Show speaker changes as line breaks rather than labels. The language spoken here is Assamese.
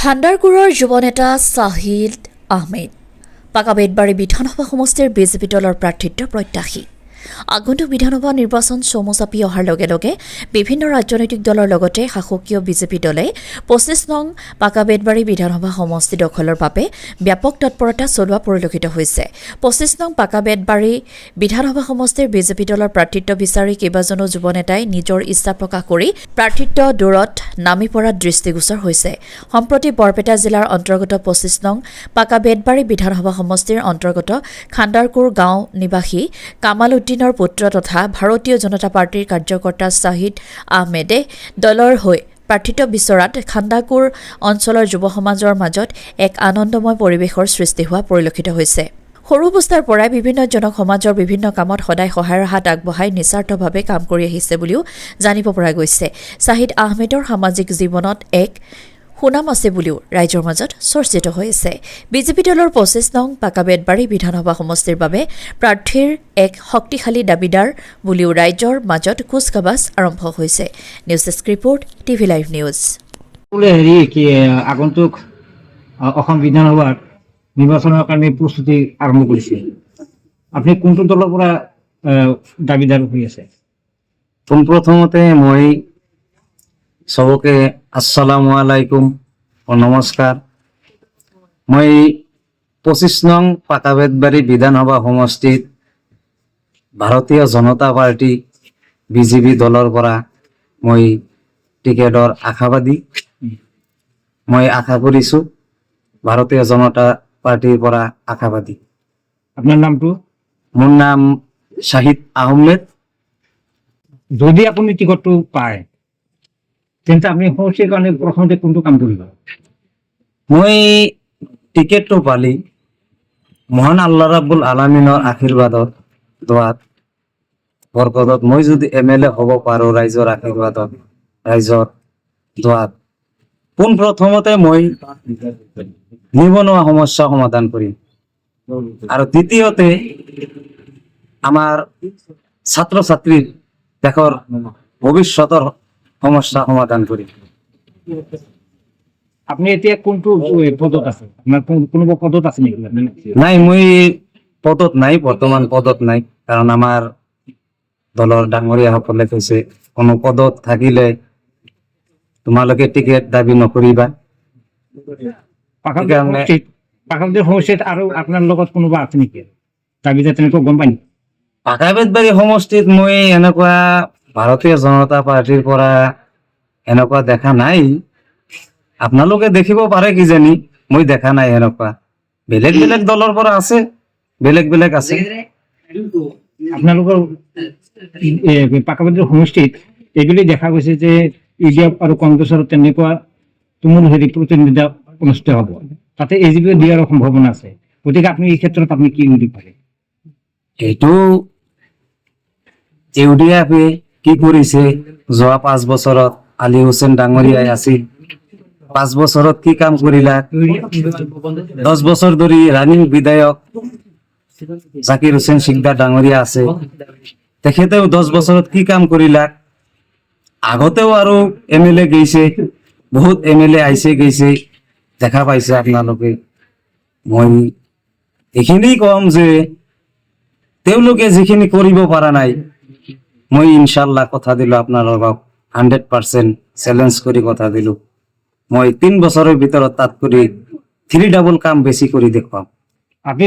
খাণ্ডাৰকুৰৰ যুৱ নেতা শ্বাহিদ আহমেদ পাকাবেদবাৰী বিধানসভা সমষ্টিৰ বিজেপি দলৰ প্ৰাৰ্থিত্ব প্ৰত্যাশী। আগন্তুক বিধানসভা নিৰ্বাচন চমু চাপি অহাৰ লগে লগে বিভিন্ন ৰাজনৈতিক দলৰ লগতে শাসকীয় বিজেপি দলে ২৫ নং পাকাবেদবাৰী বিধানসভা সমষ্টি দখলৰ বাবে ব্যাপক তৎপৰতা চলোৱা পৰিলক্ষিত হৈছে। ২৫ নং পাকাবেদবাৰী বিধানসভা সমষ্টিৰ বিজেপি দলৰ প্ৰাৰ্থিত্ব বিচাৰি কেইবাজনো যুৱ নেতাই নিজৰ ইচ্ছা প্ৰকাশ কৰি প্ৰাৰ্থিত্ব দৌৰত নামি পৰাত দৃষ্টিগোচৰ হৈছে। সম্প্ৰতি বৰপেটা জিলাৰ অন্তৰ্গত ২৫ নং পাকাবেদবাৰী বিধানসভা সমষ্টিৰ অন্তৰ্গত খাণ্ডাৰকুৰ গাঁও নিবাসী কামাল উদ্দিনৰ পুত্ৰ তথা ভাৰতীয় জনতা পাৰ্টীৰ কাৰ্যকৰ্তা শ্বাহিদ আহমেদে দলৰ হৈ প্ৰাৰ্থিত্ব বিচৰাত খাণ্ডাৰকুৰ অঞ্চলৰ যুৱ সমাজৰ মাজত এক আনন্দময় পৰিৱেশৰ সৃষ্টি হোৱা পৰিলক্ষিত হৈছে। সৰু অৱস্থাৰ পৰাই বিভিন্ন জনসমাজৰ বিভিন্ন কামত সদায় সহায়ৰ হাত আগবঢ়াই নিস্বাৰ্থভাৱে কাম কৰি আহিছে বুলিও জানিব পৰা গৈছে। শ্বাহিদ আহমেদৰ সামাজিক জীৱনত এক সুনাম আছে বুলিও ৰাইজৰ মাজত চৰ্চিত হৈ আছে। বিজেপি দলৰ ২৫ নং পাকাবেদবাৰী বিধানসভা সমষ্টিৰ বাবে প্ৰাৰ্থীৰ এক শক্তিশালী দাবীদাৰ বুলিও ৰাইজৰ মাজত কুচকাৱাজ আৰম্ভ হৈছে। News desk report, TV live news.
আগন্তুক অসম বিধানসভাৰ নিৰ্বাচনৰ কাৰণে প্ৰস্তুতি আৰম্ভ কৰিছে, আপুনি কোনটো দলৰ পৰা দাবীদাৰ হৈ আছে?
পোনপ্ৰথমতে মই সবকে আসসালামু আলাইকুম ও নমস্কাৰ। মই ২৫ নং পাকাবেদবাৰী বিধানসভা সমষ্টিত ভাৰতীয় জনতা পাৰ্টি বিজেপি দলৰ পৰা মই টিকেটৰ আশাবাদী। মই আশা কৰিছোঁ ভাৰতীয় জনতা পাৰ্টিৰ পৰা আশাবাদী।
আপোনাৰ নামটো?
মোৰ নাম শ্বাহিদ আহমেদ।
যদি আপুনি টিকটটো পায় তেন্তে আপুনি সমষ্টিৰ কাৰণে প্ৰথমতে কোনটো কাম কৰিব?
মই টিকেটটো পালি মহান আল্লাহ ৰাব্বুল আলামিনৰ আশীৰ্বাদত দোৱাত বৰকতত মই যদি MLA হ'ব পাৰোঁ ৰাইজৰ আশীৰ্বাদত ৰাইজৰ দোৱাত পোনপ্ৰথমতে মই নিবনুৱা সমস্যা সমাধান কৰিম আৰু দ্বিতীয়তে আমাৰ ছাত্ৰ ছাত্ৰীৰ দেশৰ ভৱিষ্যতৰ সমস্যা সমাধান কৰিম।
আপুনি এতিয়া কোনটো পদত আছে? আপোনাৰ কোনোবা পদত আছে নেকি?
নাই, মই পদত নাই, বৰ্তমান পদত নাই, কাৰণ আমাৰ দলৰ ডাঙৰীয়াসকলে কৈছে কোনো পদত থাকিলে তোমালোকে টিকেট দাবী নকৰিবা।
পাকাবেদবাৰী সমষ্টিত আৰু আপোনাৰ লগত কোনোবা আছে নেকি দাবীদাৰ, তেনেকুৱা গম পাই নেকি?
পাকাবেদবাৰী সমষ্টিত মই এনেকুৱা ভাৰতীয় জনতা পাৰ্টিৰ পৰা এনেকুৱা দেখা নাই। আপোনালোকে দেখিব পাৰে কিজানি, মই দেখা নাই এনেকুৱা। বেলেগ বেলেগ দলৰ পৰা আছে, বেলেগ বেলেগ আছে।
আপোনালোকৰ পাকাবেদবাৰী সমষ্টিত এইবুলি দেখা গৈছে যে ইডিএফ আৰু কংগ্ৰেছৰ তেনেকুৱা তুমুল প্ৰতিনিধিত্ব অনুষ্ঠিত হ'ব, তাতে AGP দিয়াৰ সম্ভাৱনা আছে। গতিকে আপুনি এই ক্ষেত্ৰত আপুনি কি বুলি ভাবে?
এইটো UDF কি কৰিছে যোৱা ৫ বছৰত? আলী হুছেইন ডাঙৰীয়াই আছিল, ৫ বছৰত কি কাম কৰিলা? ১০ বছৰ ধৰি ৰানিং বিধায়ক জাকিৰ হুছেইন সিকদাৰ ডাঙৰীয়া আছে, তেখেতেও ১০ বছৰত কি কাম কৰিলা? আগতেও আৰু MLA গৈছে, বহুত MLA আহিছে গৈছে, দেখা পাইছে আপোনালোকে। মই এইখিনি কম যে তেওঁলোকে যিখিনি কৰিব পৰা নাই, মই ইনশাল্লাহ কথা দিলোঁ আপোনালোকক 100% চেলেঞ্জ কৰি কথা দিলোঁ, মই ৩ বছৰৰ ভিতৰত তাত কৰি 3 ডাবল কাম বেছি কৰি দেখুৱাম।
আপনি